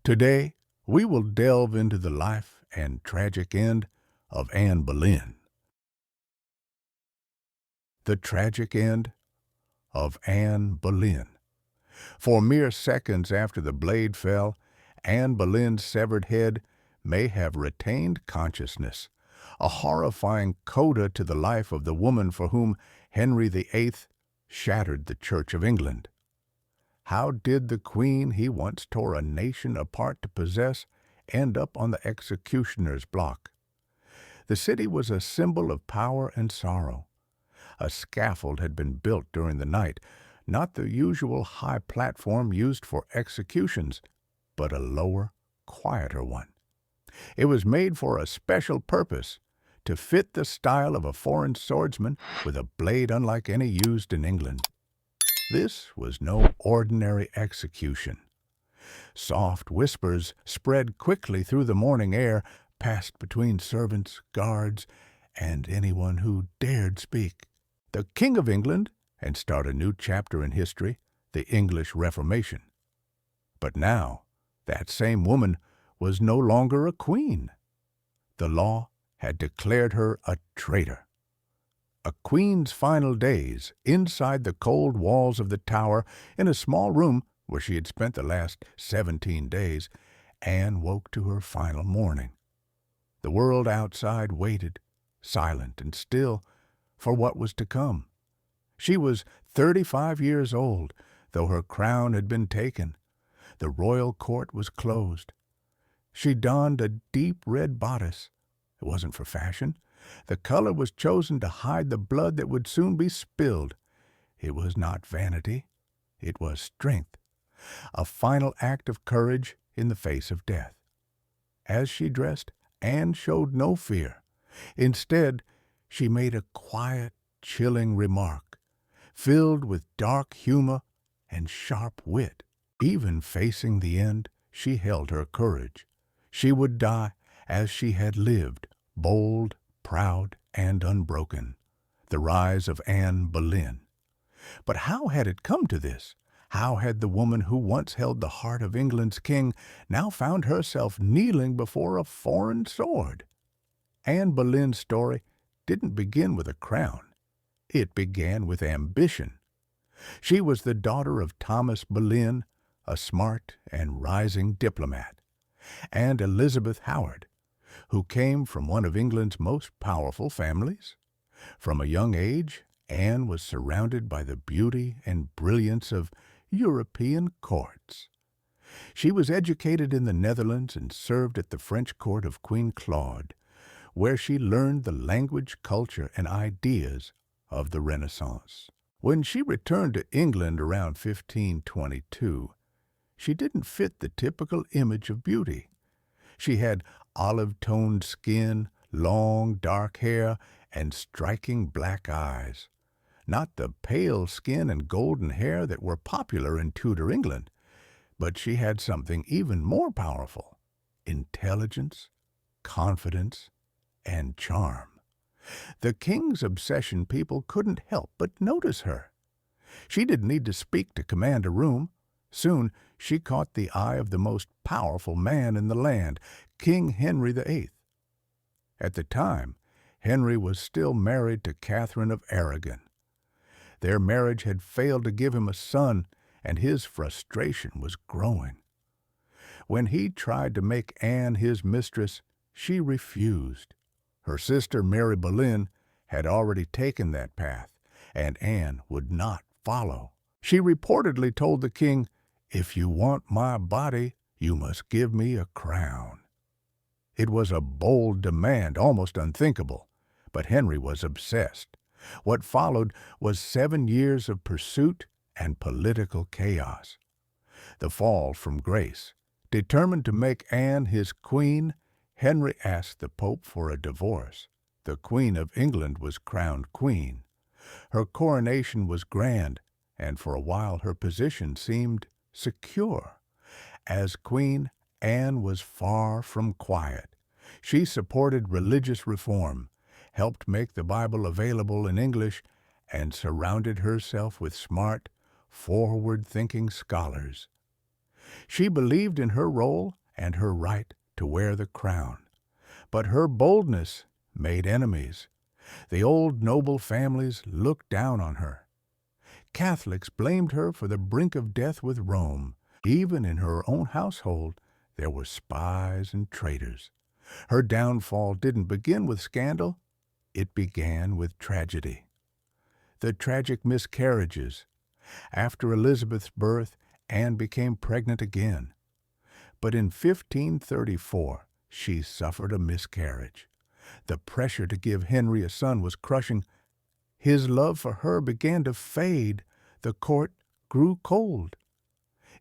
Today, we will delve into the life and tragic end of Anne Boleyn. The tragic end of Anne Boleyn. For mere seconds after the blade fell, Anne Boleyn's severed head may have retained consciousness, a horrifying coda to the life of the woman for whom Henry VIII shattered the Church of England. How did the queen he once tore a nation apart to possess end up on the executioner's block? The city was a symbol of power and sorrow. A scaffold had been built during the night, not the usual high platform used for executions, but a lower, quieter one. It was made for a special purpose, to fit the style of a foreign swordsman with a blade unlike any used in England. This was no ordinary execution. Soft whispers spread quickly through the morning air, passed between servants, guards, and anyone who dared speak. The King of England, and start a new chapter in history, the English Reformation. But now, that same woman was no longer a queen. The law had declared her a traitor. A queen's final days, inside the cold walls of the Tower, in a small room where she had spent the last 17 days, Anne woke to her final morning. The world outside waited, silent and still, for what was to come. She was 35 years old, though her crown had been taken. The royal court was closed. She donned a deep red bodice. It wasn't for fashion. The color was chosen to hide the blood that would soon be spilled. It was not vanity. It was strength, a final act of courage in the face of death. As she dressed, Anne showed no fear. Instead, she made a quiet, chilling remark, filled with dark humor and sharp wit. Even facing the end, she held her courage. She would die as she had lived, bold, proud, and unbroken. The rise of Anne Boleyn. But how had it come to this? How had the woman who once held the heart of England's king now found herself kneeling before a foreign sword? Anne Boleyn's story didn't begin with a crown. It began with ambition. She was the daughter of Thomas Boleyn, a smart and rising diplomat, and Elizabeth Howard, who came from one of England's most powerful families. From a young age, Anne was surrounded by the beauty and brilliance of European courts. She was educated in the Netherlands and served at the French court of Queen Claude, where she learned the language, culture, and ideas of the Renaissance. When she returned to England around 1522, she didn't fit the typical image of beauty. She had olive-toned skin, long dark hair, and striking black eyes. Not the pale skin and golden hair that were popular in Tudor England, but she had something even more powerful: intelligence, confidence, and charm. The king's obsession people couldn't help but notice her. She didn't need to speak to command a room. Soon, she caught the eye of the most powerful man in the land, King Henry VIII. At the time, Henry was still married to Catherine of Aragon. Their marriage had failed to give him a son, and his frustration was growing. When he tried to make Anne his mistress, she refused. Her sister Mary Boleyn had already taken that path, and Anne would not follow. She reportedly told the king, "If you want my body, you must give me a crown." It was a bold demand, almost unthinkable, but Henry was obsessed. What followed was 7 years of pursuit and political chaos. The fall from grace. Determined to make Anne his queen, Henry asked the Pope for a divorce. The Queen of England was crowned queen. Her coronation was grand, and for a while her position seemed secure. As queen, Anne was far from quiet. She supported religious reform, helped make the Bible available in English, and surrounded herself with smart, forward-thinking scholars. She believed in her role and her right to wear the crown. But her boldness made enemies. The old noble families looked down on her. Catholics blamed her for the brink of death with Rome. Even in her own household, there were spies and traitors. Her downfall didn't begin with scandal. It began with tragedy. The tragic miscarriages. After Elizabeth's birth, Anne became pregnant again. But in 1534, she suffered a miscarriage. The pressure to give Henry a son was crushing. His love for her began to fade. The court grew cold.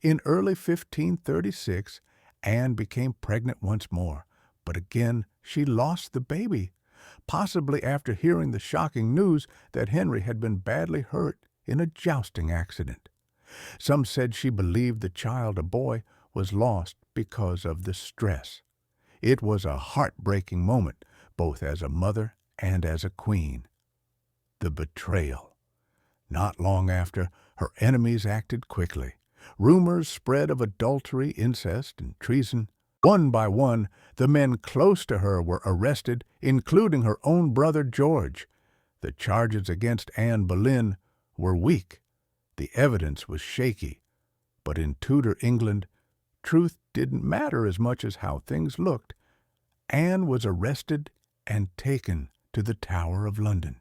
In early 1536, Anne became pregnant once more, but again she lost the baby, possibly after hearing the shocking news that Henry had been badly hurt in a jousting accident. Some said she believed the child, a boy, was lost because of the stress. It was a heartbreaking moment, both as a mother and as a queen. The betrayal. Not long after, her enemies acted quickly. Rumors spread of adultery, incest, and treason. One by one, the men close to her were arrested, including her own brother George. The charges against Anne Boleyn were weak. The evidence was shaky. But in Tudor England, truth didn't matter as much as how things looked. Anne was arrested and taken to the Tower of London.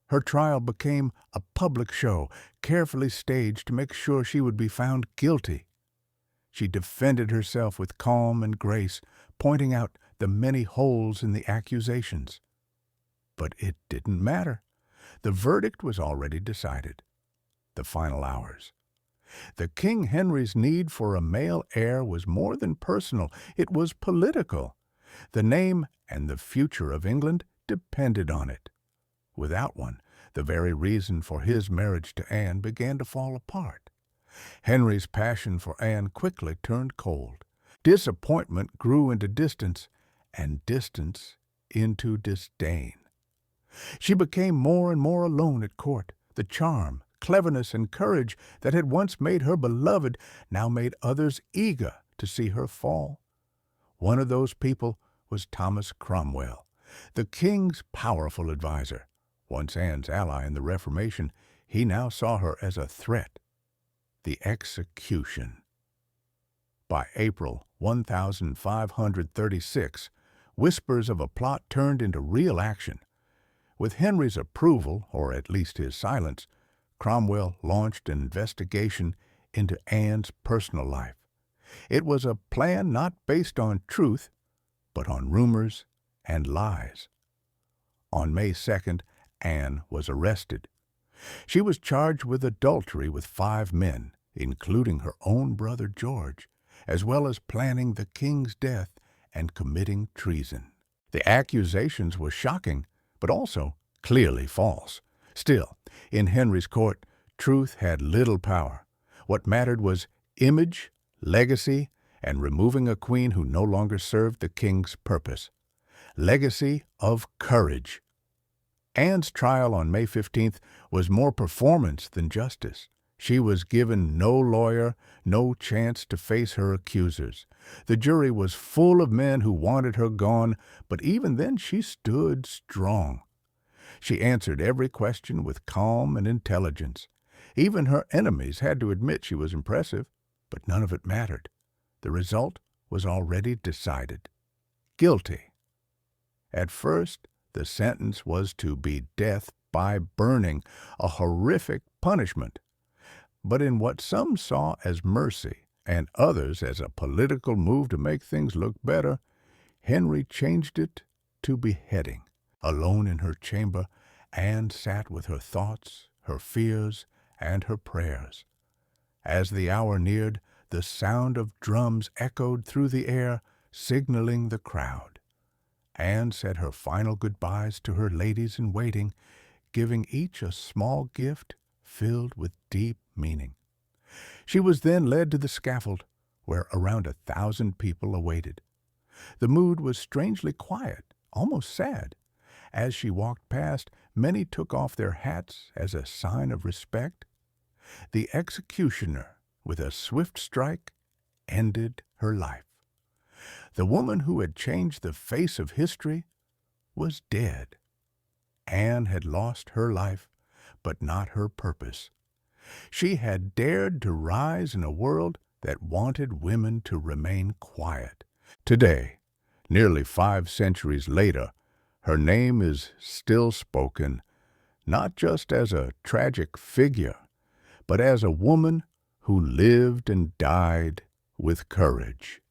Her trial became a public show, carefully staged to make sure she would be found guilty. She defended herself with calm and grace, pointing out the many holes in the accusations. But it didn't matter. The verdict was already decided. The final hours. The King Henry's need for a male heir was more than personal, it was political. The name and the future of England depended on it. Without one, the very reason for his marriage to Anne began to fall apart. Henry's passion for Anne quickly turned cold. Disappointment grew into distance, and distance into disdain. She became more and more alone at court. The charm, cleverness, and courage that had once made her beloved now made others eager to see her fall. One of those people was Thomas Cromwell, the king's powerful adviser. Once Anne's ally in the Reformation, he now saw her as a threat. The execution. By April 1536, whispers of a plot turned into real action. With Henry's approval, or at least his silence, Cromwell launched an investigation into Anne's personal life. It was a plan not based on truth, but on rumors and lies. On May 2nd, Anne was arrested. She was charged with adultery with 5 men, including her own brother George, as well as planning the king's death and committing treason. The accusations were shocking, but also clearly false. Still, in Henry's court, truth had little power. What mattered was image, legacy, and removing a queen who no longer served the king's purpose. Legacy of courage. Anne's trial on May 15th was more performance than justice. She was given no lawyer, no chance to face her accusers. The jury was full of men who wanted her gone, but even then she stood strong. She answered every question with calm and intelligence. Even her enemies had to admit she was impressive, but none of it mattered. The result was already decided. Guilty. At first, the sentence was to be death by burning, a horrific punishment. But in what some saw as mercy and others as a political move to make things look better, Henry changed it to beheading. Alone in her chamber, Anne sat with her thoughts, her fears, and her prayers. As the hour neared, the sound of drums echoed through the air, signaling the crowd. Anne said her final goodbyes to her ladies-in-waiting, giving each a small gift filled with deep meaning. She was then led to the scaffold, where around 1,000 people awaited. The mood was strangely quiet, almost sad. As she walked past, many took off their hats as a sign of respect. The executioner, with a swift strike, ended her life. The woman who had changed the face of history was dead. Anne had lost her life, but not her purpose. She had dared to rise in a world that wanted women to remain quiet. Today, nearly 5 centuries later, her name is still spoken, not just as a tragic figure, but as a woman who lived and died with courage.